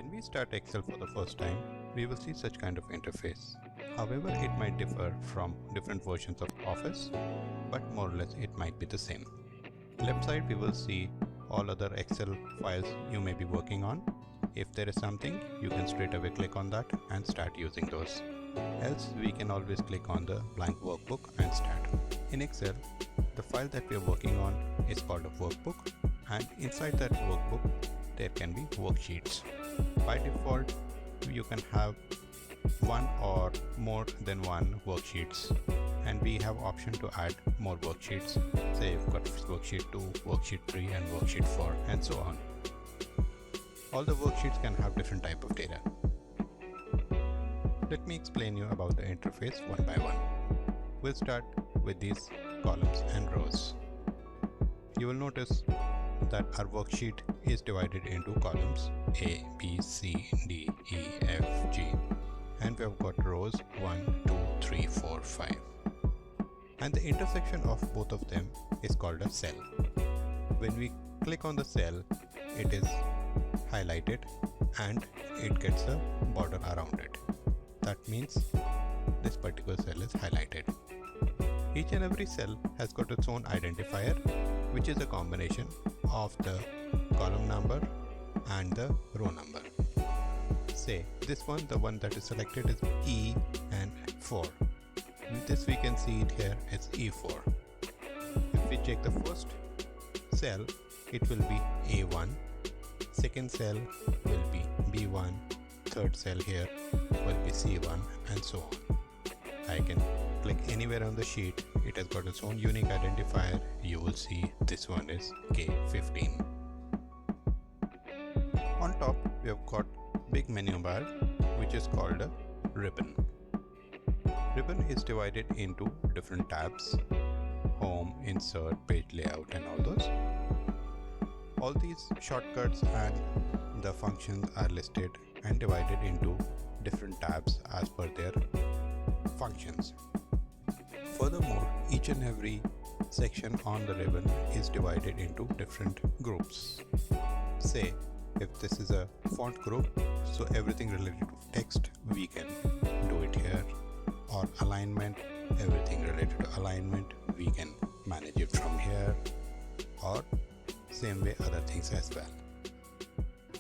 When we start Excel for the first time, we will see such kind of interface. However, it might differ from different versions of Office, but more or less it might be the same. Left side we will see all other Excel files you may be working on. If there is something, you can straight away click on that and start using those. Else we can always click on the blank workbook and start. In Excel, the file that we are working on is called a workbook, and inside that workbook there can be worksheets. By default, you can have one or more than one worksheets, and we have option to add more worksheets. Say you've got worksheet 2, worksheet 3 and worksheet 4 and so on. All the worksheets can have different type of data. Let me explain you about the interface one by one. We'll start with these columns and rows. You will notice that our worksheet is divided into columns A, B, C, D, E, F, G, and we have got rows 1, 2, 3, 4, 5. And the intersection of both of them is called a cell. When we click on the cell, it is highlighted and it gets a border around it. That means this particular cell is highlighted. Each and every cell has got its own identifier, which is a combination of the column number and the row number. Say this one, the one that is selected is E and 4. This we can see it here is E4. If we check the first cell, it will be A1, second cell will be B1, third cell here will be C1 and so on. I can click anywhere on the sheet, it has got its own unique identifier. You will see this one is K15. On top we have got big menu bar, which is called a ribbon. Ribbon is divided into different tabs: home, insert, page layout and all those. All these shortcuts and the functions are listed and divided into different tabs as per their functions. Furthermore, each and every section on the ribbon is divided into different groups. Say, if this is a font group, so everything related to text we can do it here, or alignment, everything related to alignment we can manage it from here, or same way other things as well.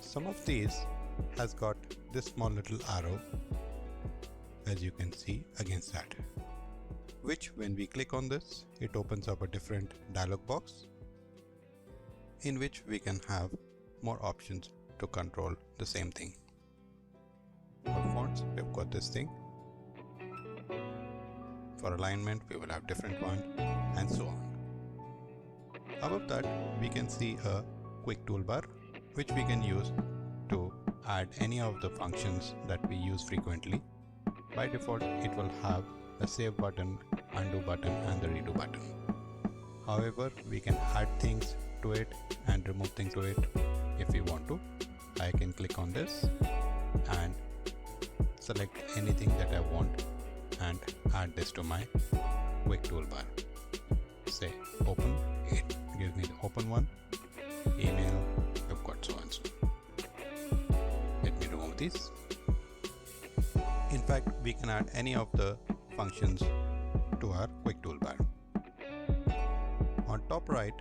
Some of these has got this small little arrow, as you can see against that, which when we click on this, it opens up a different dialog box in which we can have more options to control the same thing. For fonts, we've got this thing. For alignment, we will have different one and so on. Above that, we can see a quick toolbar, which we can use to add any of the functions that we use frequently. By default, it will have the save button, undo button and the redo button. However, we can add things to it and remove things to it if we want to. I can click on this and select anything that I want and add this to my quick toolbar. Say open, it gives me the open one. Email, I've got so and so. Let me remove this. In fact, we can add any of the functions to our quick toolbar. On top right,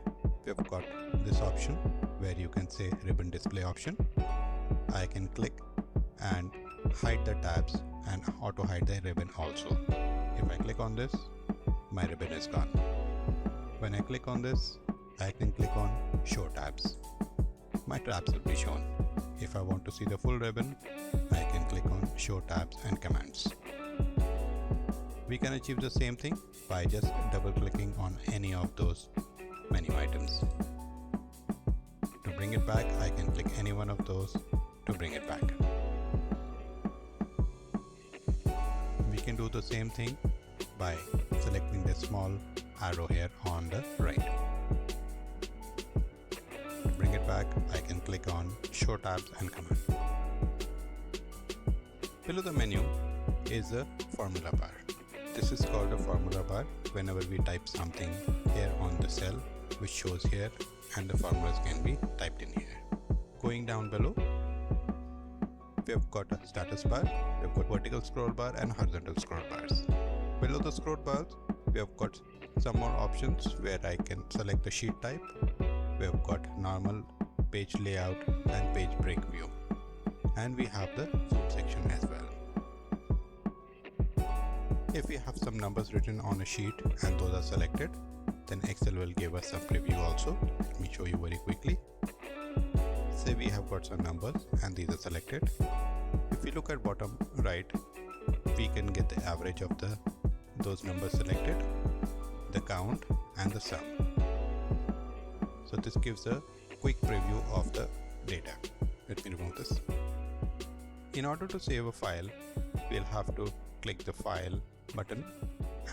we've got this option where you can say ribbon display option. I can click and hide the tabs and auto hide the ribbon also. If I click on this, my ribbon is gone. When I click on this, I can click on show tabs. My tabs will be shown. If I want to see the full ribbon, I can click on show tabs and commands. We can achieve the same thing by just double clicking on any of those menu items. To bring it back, I can click any one of those to bring it back. We can do the same thing by selecting the small arrow here on the right. To bring it back, I can click on show tabs and command. Below the menu is a formula bar. This is called a formula bar whenever we type something here on the cell, which shows here, and the formulas can be typed in here. Going down below, we have got a status bar, we have got vertical scroll bar and horizontal scroll bars. Below the scroll bars, we have got some more options where I can select the sheet type. We have got normal, page layout and page break view. And we have the zoom section as well. If we have some numbers written on a sheet and those are selected, then Excel will give us some preview also. Let me show you very quickly. Say we have got some numbers and these are selected. If we look at bottom right, we can get the average of those numbers selected, the count and the sum. So this gives a quick preview of the data. Let me remove this. In order to save a file, we'll have to click the file button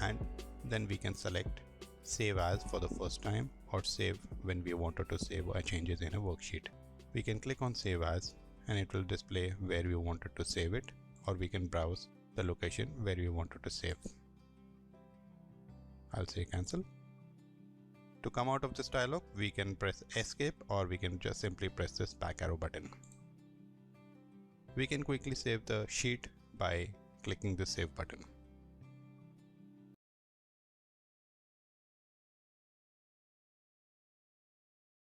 and then we can select save as for the first time or save when we wanted to save our changes in a worksheet. We can click on save as and it will display where we wanted to save it, or we can browse the location where we wanted to save. I'll say cancel. To come out of this dialog, we can press escape or we can just simply press this back arrow button. We can quickly save the sheet by clicking the save button.